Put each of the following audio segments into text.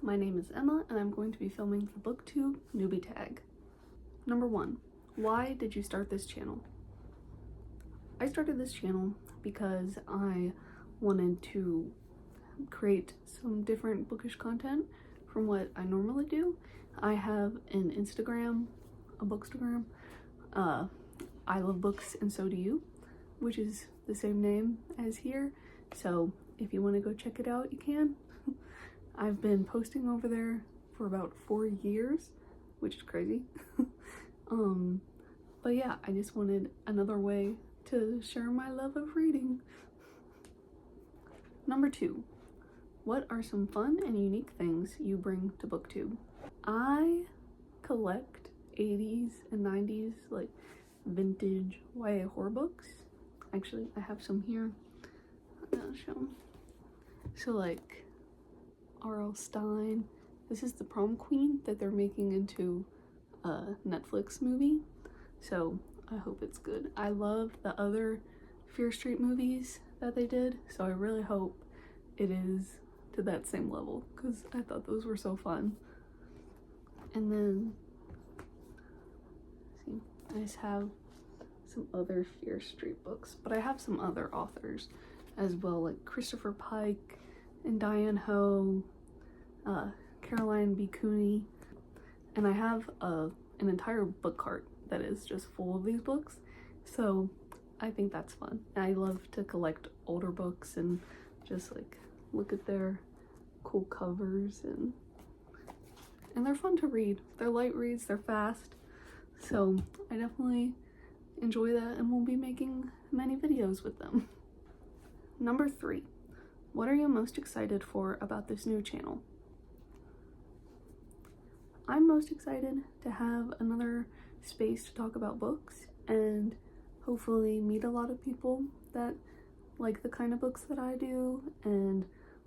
My name is Emma, and I'm going to be filming the Booktube Newbie Tag. Number 1. Why did you start this channel? I started this channel because I wanted to create some different bookish content from what I normally do. I have an Instagram, a Bookstagram. I love books and so do you, which is the same name as here. So if you want to go check it out, you can. I've been posting over there for about 4 years, which is crazy. But yeah, I just wanted another way to share my love of reading. Number 2, what are some fun and unique things you bring to Booktube? I collect 80s and 90s, like vintage YA horror books. Actually, I have some here. I'll show them. So like R.L. Stein. This is the Prom Queen that they're making into a Netflix movie. So I hope it's good. I love the other Fear Street movies that they did. So I really hope it is to that same level because I thought those were so fun. And then, see, I just have some other Fear Street books, but I have some other authors as well, like Christopher Pike and Diane Ho, Caroline B. Cooney, and I have an entire book cart that is just full of these books, so I think that's fun. I love to collect older books and just like look at their cool covers, and they're fun to read. They're light reads, they're fast, so I definitely enjoy that and will be making many videos with them. Number 3. What are you most excited for about this new channel? I'm most excited to have another space to talk about books and hopefully meet a lot of people that like the kind of books that I do and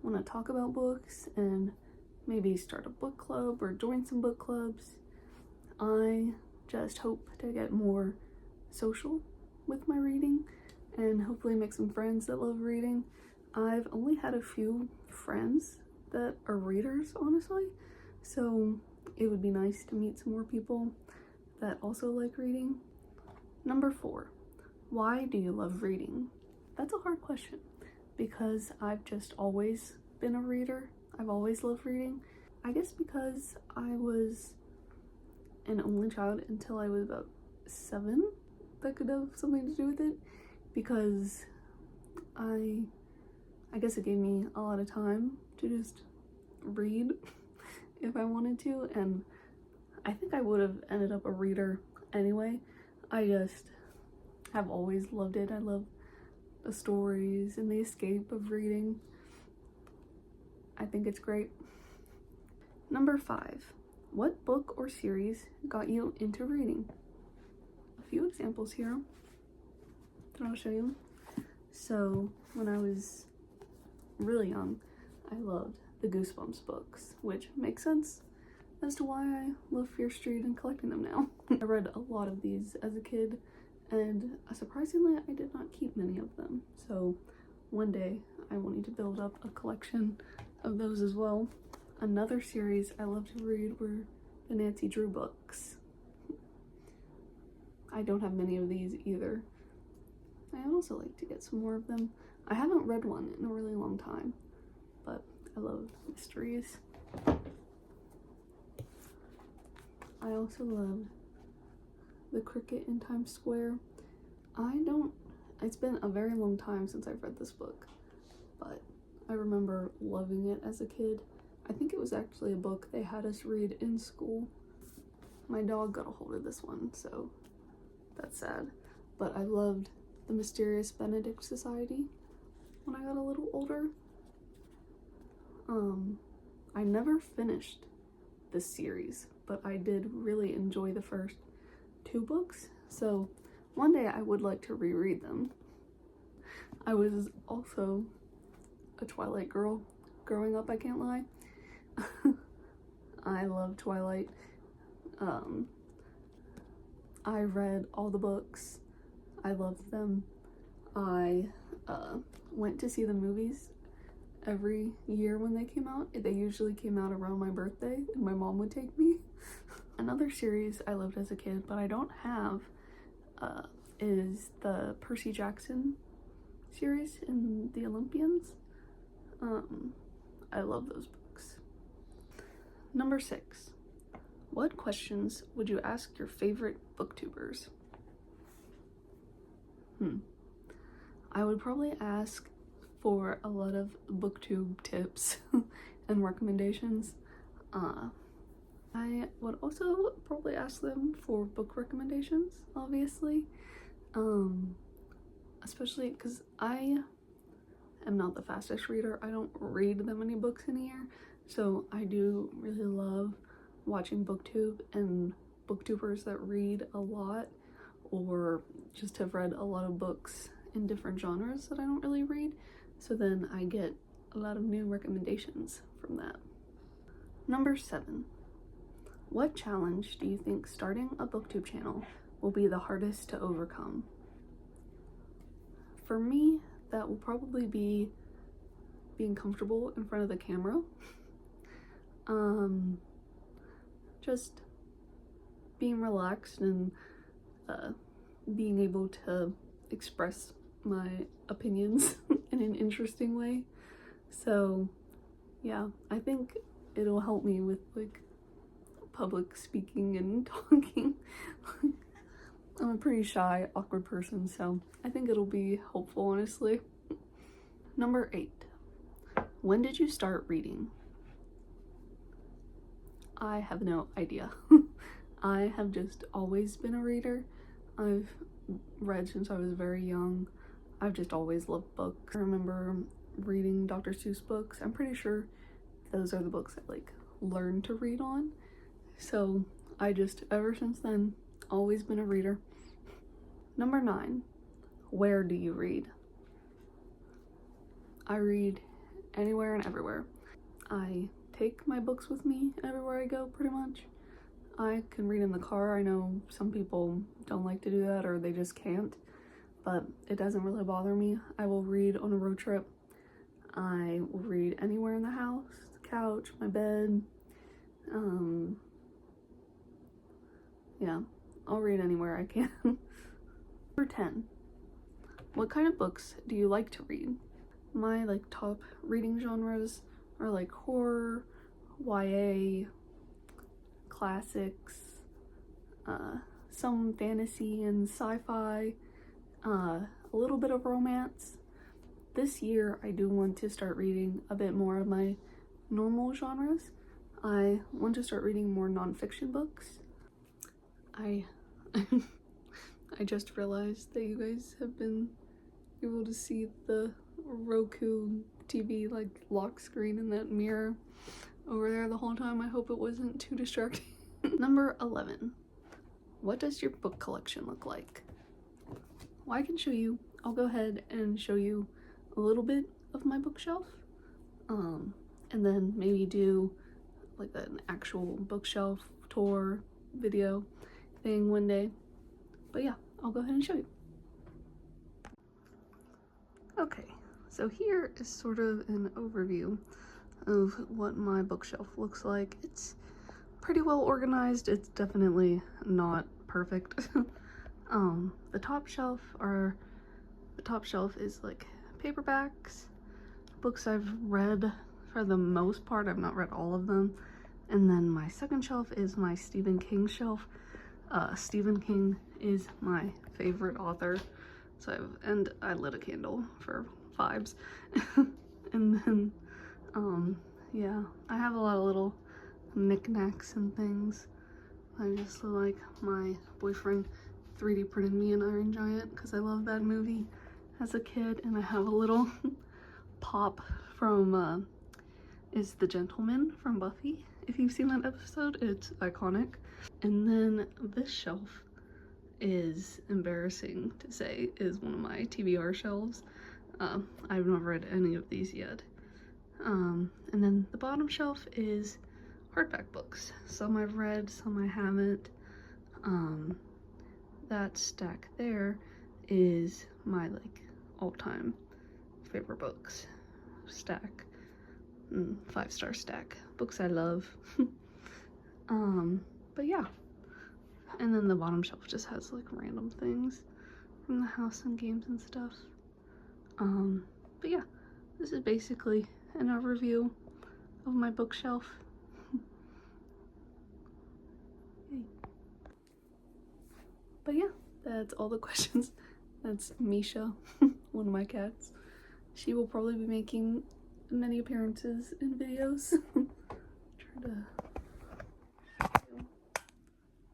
want to talk about books and maybe start a book club or join some book clubs. I just hope to get more social with my reading and hopefully make some friends that love reading. I've only had a few friends that are readers, honestly, so it would be nice to meet some more people that also like reading. Number 4, why do you love reading? That's a hard question because I've just always been a reader. I've always loved reading. I guess because I was an only child until I was about 7. That could have something to do with it because I guess it gave me a lot of time to just read if I wanted to, and I think I would have ended up a reader anyway. I just have always loved it. I love the stories and the escape of reading. I think it's great. Number 5, what book or series got you into reading? A few examples here that I'll show you. So when I was really young, I loved the Goosebumps books, which makes sense as to why I love Fear Street and collecting them now. I read a lot of these as a kid, and surprisingly, I did not keep many of them. So one day I wanted to build up a collection of those as well. Another series I love to read were the Nancy Drew books. I don't have many of these either. I also like to get some more of them. I haven't read one in a really long time, but I love mysteries. I also loved The Cricket in Times Square. It's been a very long time since I've read this book, but I remember loving it as a kid. I think it was actually a book they had us read in school. My dog got a hold of this one, so that's sad. But I loved The Mysterious Benedict Society when I got a little older. I never finished this series, but I did really enjoy the first 2 books, so one day I would like to reread them. I was also a Twilight girl growing up, I can't lie. I love Twilight. I read all the books. I loved them. I went to see the movies every year when they came out. They usually came out around my birthday and my mom would take me. Another series I loved as a kid but I don't have is the Percy Jackson series in the Olympians. I love those books. Number 6. What questions would you ask your favorite booktubers? I would probably ask for a lot of booktube tips and recommendations. I would also probably ask them for book recommendations, obviously. Especially because I am not the fastest reader. I don't read that many books in a year, so I do really love watching booktube and booktubers that read a lot or just have read a lot of books in different genres that I don't really read, so then I get a lot of new recommendations from that. Number 7. What challenge do you think starting a booktube channel will be the hardest to overcome? For me, that will probably be being comfortable in front of the camera. Just being relaxed and being able to express my opinions in an interesting way. So yeah, I think it'll help me with like public speaking and talking. I'm a pretty shy, awkward person, so I think it'll be helpful, honestly. Number 8. When did you start reading? I have no idea. I have just always been a reader. I've read since I was very young. I've just always loved books. I remember reading Dr. Seuss books. I'm pretty sure those are the books I like learned to read on. So I just, ever since then, always been a reader. Number 9. Where do you read? I read anywhere and everywhere. I take my books with me everywhere I go, pretty much. I can read in the car. I know some people don't like to do that or they just can't, but it doesn't really bother me. I will read on a road trip. I will read anywhere in the house, the couch, my bed. Yeah, I'll read anywhere I can. Number 10. What kind of books do you like to read? My like top reading genres are like horror, YA, classics, some fantasy and sci-fi, a little bit of romance. This year I do want to start reading a bit more of my normal genres. I want to start reading more nonfiction books. I just realized that you guys have been able to see the Roku TV like lock screen in that mirror over there the whole time. I hope it wasn't too distracting. Number 11. What does your book collection look like? Well, I can show you. I'll go ahead and show you a little bit of my bookshelf, and then maybe do like an actual bookshelf tour video thing one day. But yeah, I'll go ahead and show you. Okay, so here is sort of an overview of what my bookshelf looks like. It's pretty well organized. It's definitely not perfect. The top shelf is like paperbacks, books I've read for the most part. I've not read all of them. And then my second shelf is my Stephen King shelf. Stephen King is my favorite author, and I lit a candle for vibes. And then yeah, I have a lot of little knickknacks and things. I just like my boyfriend 3D printed me an Iron Giant because I love that movie as a kid, and I have a little pop from is The Gentleman from Buffy. If you've seen that episode, it's iconic. And then this shelf is, embarrassing to say, is one of my TBR shelves. I've not read any of these yet. And then the bottom shelf is hardback books. Some I've read, some I haven't. That stack there is my like all-time favorite books stack. 5-star stack. Books I love. But yeah. And then the bottom shelf just has like random things from the house and games and stuff. But yeah, this is basically an overview of my bookshelf. But yeah, that's all the questions. That's Misha, one of my cats. She will probably be making many appearances in videos. Try to...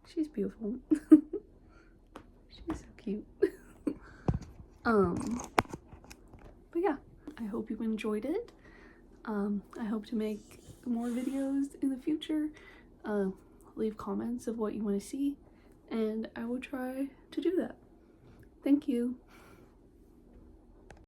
She's beautiful. She's so cute. But yeah, I hope you enjoyed it. I hope to make more videos in the future. Leave comments of what you want to see, and I will try to do that. Thank you.